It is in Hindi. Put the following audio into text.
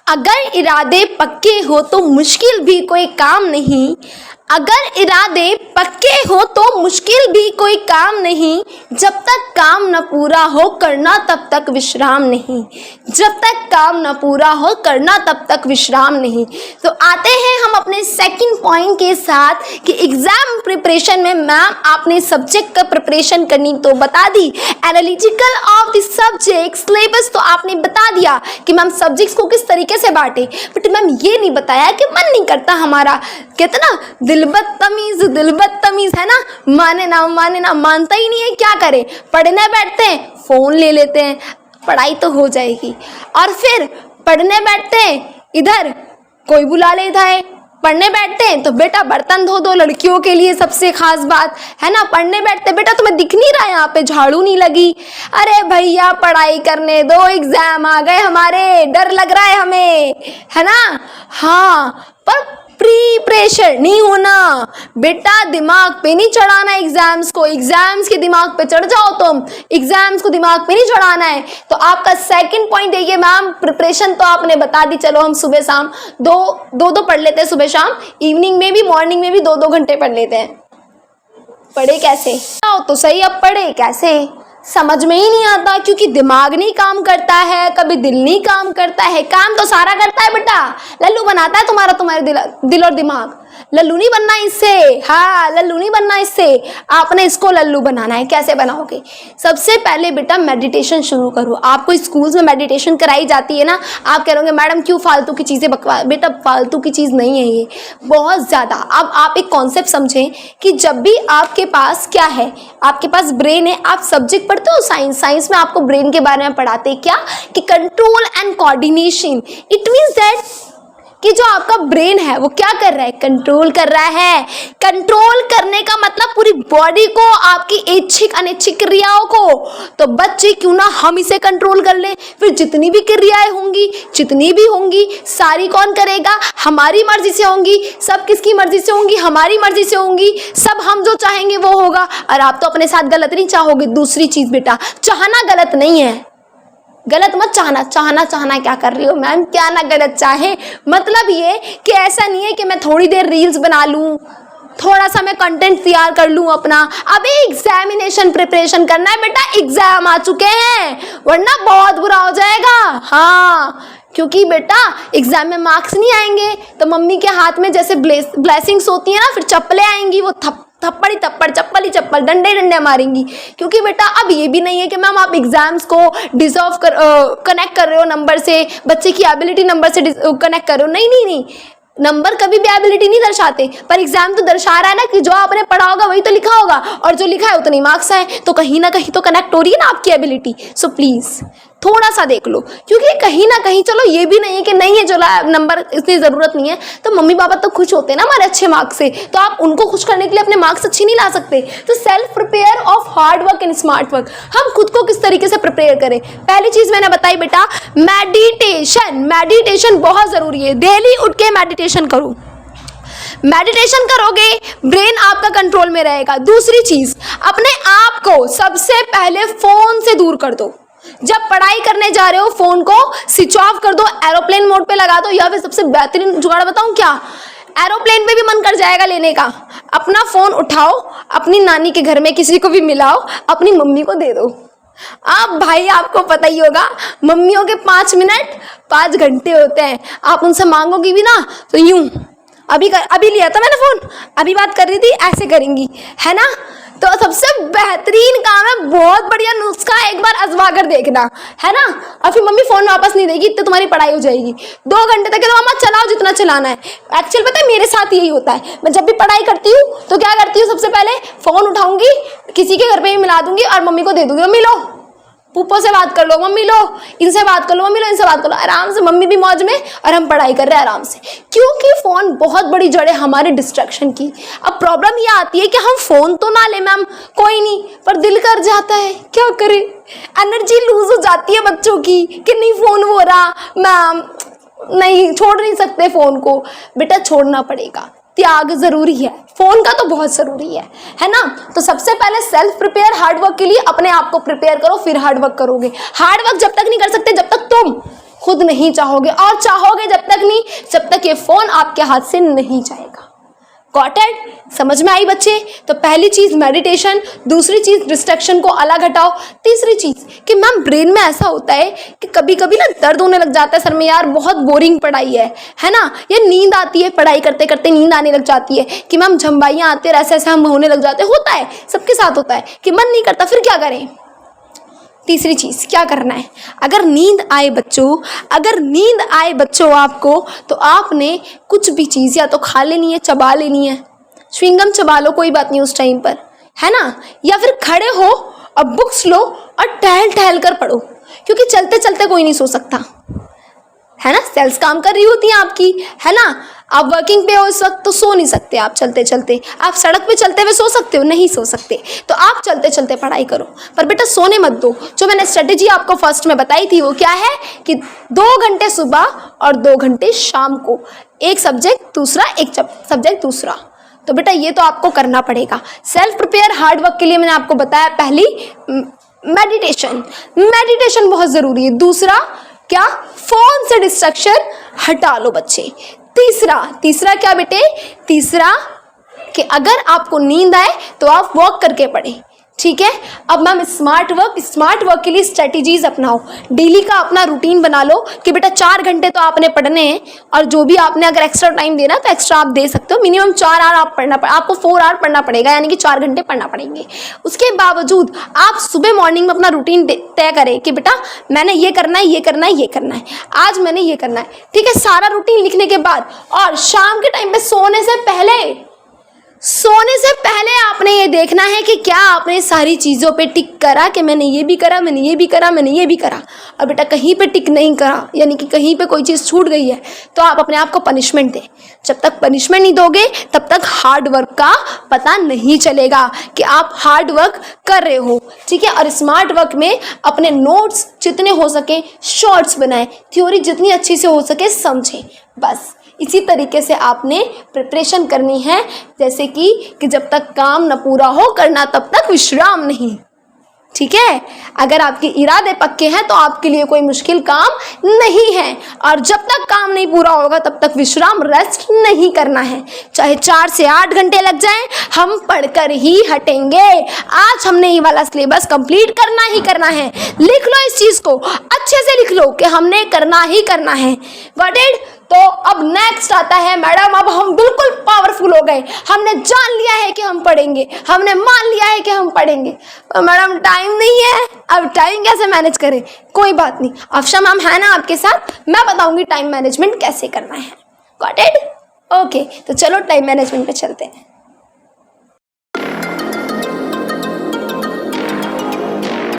अगर इरादे पक्के हो तो मुश्किल भी कोई काम नहीं। अगर इरादे पक्के हो तो मुश्किल भी कोई काम नहीं। जब तक काम न पूरा हो करना तब तक विश्राम नहीं। जब तक काम न पूरा हो करना तब तक विश्राम नहीं। तो आते हैं हम अपने सेकंड पॉइंट के साथ कि एग्जाम प्रिपरेशन में मैम आपने सब्जेक्ट का प्रिपरेशन करनी तो बता दी, analytical of the subject syllabus तो आपने बता दिया कि मैम सब्जेक्ट्स को किस तरीके से बांटे, बट मैम ये नहीं बताया कि मन नहीं करता हमारा, कहते ना दिल बदतमीज है ना, माने ना मानता ही नहीं है, क्या करें, पढ़ने बैठते हैं फोन ले लेते हैं, पढ़ाई तो हो जाएगी, और फिर पढ़ने बैठते हैं इधर कोई बुला लेता है, पढ़ने बैठते हैं तो बेटा बर्तन धो दो, लड़कियों के लिए सबसे खास बात है ना, पढ़ने बैठते बेटा तुम्हें दिख नहीं रहा है यहाँ पे झाड़ू नहीं लगी, अरे भैया पढ़ाई करने दो, एग्जाम आ गए हमारे, डर लग रहा है हमें, है ना। हाँ, पर प्रिपरेशन नहीं होना बेटा, दिमाग पे नहीं चढ़ाना एग्जाम्स को, एग्जाम्स के दिमाग पे चढ़ जाओ तुम, एग्जाम्स को दिमाग पे नहीं चढ़ाना है। तो आपका सेकंड पॉइंट है ये मैम, प्रिपरेशन तो आपने बता दी, चलो हम सुबह शाम दो पढ़ लेते हैं, सुबह शाम, इवनिंग में भी मॉर्निंग में भी 2-2 घंटे पढ़ लेते हैं। पढ़े कैसे तो सही, अब पढ़े कैसे समझ में ही नहीं आता, क्योंकि दिमाग नहीं काम करता है, कभी दिल नहीं काम करता है, काम तो सारा करता है बेटा, लल्लू बनाता है तुम्हारे दिल और दिमाग, लल्लू नहीं बनना इससे, हाँ लल्लू नहीं बनना इससे, आपने इसको लल्लू बनाना है। कैसे बनाओगे, सबसे पहले बेटा मेडिटेशन शुरू करो। आपको स्कूल्स में मेडिटेशन कराई जाती है ना, आप कह रहे मैडम क्यों फालतू की चीज़ें बकवा, बेटा फालतू की चीज़ नहीं है ये, बहुत ज़्यादा। अब आप एक कॉन्सेप्ट समझें कि जब भी आपके पास क्या है, आपके पास ब्रेन है, आप सब्जेक्ट पढ़ते हो साइंस में आपको ब्रेन के बारे में पढ़ाते हैं क्या, कि control and coordination, it means that कि जो आपका ब्रेन है वो क्या कर रहा है, कंट्रोल कर रहा है। कंट्रोल करने का मतलब पूरी बॉडी को, आपकी इच्छिक अनिच्छिक क्रियाओं को। तो बच्चे क्यों ना हम इसे कंट्रोल कर लें, फिर जितनी भी क्रियाएं होंगी, जितनी भी होंगी, सारी कौन करेगा, हमारी मर्जी से होंगी। सब किसकी मर्जी से होंगी, हमारी मर्जी से होंगी। सब हम जो चाहेंगे वो होगा, और आप तो अपने साथ गलत नहीं चाहोगे। दूसरी चीज बेटा, चाहना गलत नहीं है, गलत मत चाहना क्या कर रही हो मैम, क्या ना गलत चाहे, मतलब ये कि ऐसा नहीं है कि मैं थोड़ी देर रील्स बना लूं, थोड़ा सा मैं कंटेंट तैयार कर लूं अपना। अभी एग्जामिनेशन प्रिपरेशन करना है बेटा, एग्जाम आ चुके हैं, वरना बहुत बुरा हो जाएगा। हाँ, क्योंकि बेटा एग्जाम में मार्क्स नहीं आएंगे तो मम्मी के हाथ में जैसे ब्लेसिंग्स होती है ना, फिर चप्पलें आएंगी, वो थप्पड़ ही थप्पड़, चप्पल ही चप्पल, डंडे डंडे मारेंगी। क्योंकि बेटा अब ये भी नहीं है कि मैम आप एग्जाम्स को डिजर्व कनेक्ट कर रहे हो नंबर से, बच्चे की एबिलिटी नंबर से कनेक्ट कर रहे हो, नहीं, नंबर कभी भी एबिलिटी नहीं दर्शाते, पर एग्जाम तो दर्शा रहा है ना कि जो आपने पढ़ा होगा वही तो लिखा होगा, और जो लिखा है उतनी मार्क्स आए, तो कहीं ना कहीं तो कनेक्ट हो रही है ना आपकी एबिलिटी। सो प्लीज थोड़ा सा देख लो, क्योंकि कहीं ना कहीं, चलो ये भी नहीं है कि नहीं है जो नंबर इतनी जरूरत नहीं है, तो मम्मी पापा तो खुश होते हैं ना हमारे अच्छे मार्क्स से, तो आप उनको खुश करने के लिए अपने मार्क्स अच्छी नहीं ला सकते। तो self prepare of hard work and smart work, हम खुद को किस तरीके से प्रिपेयर करें। पहली चीज मैंने बताई बेटा, मेडिटेशन बहुत जरूरी है, डेली उठ के मेडिटेशन करो। मेडिटेशन करोगे ब्रेन आपका कंट्रोल में रहेगा। दूसरी चीज, अपने आप को सबसे पहले फोन से दूर कर दो। जब पढ़ाई करने जा रहे हो फोन को स्विच ऑफ कर दो, एरोप्लेन मोड पे लगा दो, या फिर सबसे बेहतरीन जुगाड़ बताऊं क्या, एरोप्लेन पे भी मन कर जाएगा लेने का, अपना फोन उठाओ, अपनी नानी के घर में किसी को भी मिलाओ, अपनी मम्मी को दे दो। आप भाई आपको पता ही होगा, मम्मियों के 5 मिनट 5 घंटे होते हैं, आप उनसे मांगोगी भी ना तो यूं, अभी लिया था मैंने फोन, अभी बात कर रही थी, ऐसे करेंगी, है ना। तो सबसे बेहतरीन काम है, बहुत बढ़िया नुस्खा, एक बार आजमा कर देखना, है ना। और फिर मम्मी फोन वापस नहीं देगी तो तुम्हारी पढ़ाई हो जाएगी। 2 घंटे तक तो मम्मा चलाओ जितना चलाना है। एक्चुअल पता है मेरे साथ यही होता है, मैं जब भी पढ़ाई करती हूँ तो क्या करती हूँ, सबसे पहले फोन उठाऊंगी, किसी के घर पे ही मिला दूंगी और मम्मी को दे दूंगी, मम्मी लो पुप्पो से बात कर लो, मम्मी लो इनसे बात कर लो, मम्मी लो इनसे बात कर लो, आराम से मम्मी भी मौज में और हम पढ़ाई कर रहे हैं आराम से। क्योंकि फोन बहुत बड़ी जड़ है हमारे डिस्ट्रैक्शन की। अब प्रॉब्लम ये आती है कि हम फोन तो ना ले मैम, कोई नहीं, पर दिल कर जाता है, क्या करें, एनर्जी लूज हो जाती है बच्चों की कि नहीं फोन हो रहा मैम, नहीं छोड़ नहीं सकते फोन को। बेटा छोड़ना पड़ेगा, त्याग जरूरी है, फोन का तो बहुत जरूरी है ना। तो सबसे पहले सेल्फ प्रिपेयर हार्ड वर्क के लिए अपने आप को प्रिपेयर करो, फिर हार्ड वर्क करोगे। हार्ड वर्क जब तक नहीं कर सकते जब तक तुम खुद नहीं चाहोगे, और चाहोगे जब तक नहीं जब तक ये फ़ोन आपके हाथ से नहीं जाएगा। Got it? समझ में आई बच्चे? तो पहली चीज़ मेडिटेशन, दूसरी चीज़ डिस्ट्रैक्शन को अलग हटाओ, तीसरी चीज़ कि मैम ब्रेन में ऐसा होता है कि कभी कभी ना दर्द होने लग जाता है सर में, यार बहुत बोरिंग पढ़ाई है ना, ये नींद आती है, पढ़ाई करते करते नींद आने लग जाती है कि मैम झंबाइयाँ आती है, ऐसे ऐसे हम होने लग जाते हैं, होता है सबके साथ होता है कि मन नहीं करता, फिर क्या करें? तीसरी चीज़ क्या करना है, अगर नींद आए बच्चों आपको, तो आपने कुछ भी चीज़ या तो खा लेनी है, चबा लेनी है, च्युइंगम चबा लो, कोई बात नहीं उस टाइम पर, है ना, या फिर खड़े हो और बुक्स लो और टहल टहल कर पढ़ो, क्योंकि चलते चलते कोई नहीं सो सकता, है ना, सेल्स काम कर रही होती हैं आपकी, है ना, आप वर्किंग पे हो इस वक्त तो सो नहीं सकते आप चलते चलते, आप सड़क पे चलते हुए सो सकते हो, नहीं सो सकते, तो आप चलते चलते पढ़ाई करो, पर बेटा सोने मत दो। जो मैंने स्ट्रेटेजी आपको फर्स्ट में बताई थी वो क्या है कि 2 घंटे सुबह और 2 घंटे शाम को, एक सब्जेक्ट दूसरा, एक सब्जेक्ट दूसरा, तो बेटा ये तो आपको करना पड़ेगा। सेल्फ प्रिपेयर हार्ड वर्क के लिए मैंने आपको बताया, पहली मेडिटेशन बहुत ज़रूरी है, दूसरा क्या, फोन से डिस्ट्रैक्शन हटा लो बच्चे, तीसरा क्या बेटे, तीसरा कि अगर आपको नींद आए तो आप वॉक करके पढ़ें, ठीक है। अब मैम स्मार्ट वर्क के लिए स्ट्रेटजीज अपनाओ, डेली का अपना रूटीन बना लो कि बेटा 4 घंटे तो आपने पढ़ने हैं, और जो भी आपने अगर एक्स्ट्रा टाइम देना तो एक्स्ट्रा आप दे सकते हो, मिनिमम 4 आवर आपको 4 आवर पढ़ना पड़ेगा, यानी कि 4 घंटे पढ़ना पड़ेंगे। उसके बावजूद आप सुबह मॉर्निंग में अपना रूटीन तय करें कि बेटा मैंने ये करना है, ये करना है, ये करना है, आज मैंने ये करना है, ठीक है, सारा रूटीन लिखने के बाद, और शाम के टाइम पे सोने से पहले आपने ये देखना है कि क्या आपने सारी चीज़ों पे टिक करा कि मैंने ये भी करा, मैंने ये भी करा, मैंने ये भी करा। और बेटा कहीं पे टिक नहीं करा, यानी कि कहीं पे कोई चीज़ छूट गई है, तो आप अपने आप को पनिशमेंट दें। जब तक पनिशमेंट नहीं दोगे तब तक हार्ड वर्क का पता नहीं चलेगा कि आप हार्ड वर्क कर रहे हो, ठीक है। और स्मार्ट वर्क में अपने नोट्स जितने हो सके शॉर्ट्स बनाएं, थ्योरी जितनी अच्छी से हो सके समझें, बस इसी तरीके से आपने प्रिपरेशन करनी है, जैसे कि जब तक काम न पूरा हो करना तब तक विश्राम नहीं, ठीक है। अगर आपके इरादे पक्के हैं तो आपके लिए कोई मुश्किल काम नहीं है, और जब तक काम नहीं पूरा होगा तब तक विश्राम, रेस्ट नहीं करना है, चाहे 4 से 8 घंटे लग जाएं, हम पढ़कर ही हटेंगे। आज हमने ये वाला सिलेबस कंप्लीट करना ही करना है, लिख लो इस चीज़ को, अच्छे से लिख लो कि हमने करना ही करना है। Got it? तो अब नेक्स्ट आता है मैडम, अब हम बिल्कुल पावरफुल हो गए, हमने जान लिया है कि हम पढ़ेंगे, हमने मान लिया है कि हम पढ़ेंगे, तो मैडम टाइम नहीं है, अब टाइम कैसे मैनेज करें? कोई बात नहीं, अफशा मैम है ना आपके साथ, मैं बताऊंगी टाइम मैनेजमेंट कैसे करना है। Got it? ओके, तो चलो टाइम मैनेजमेंट पे चलते हैं।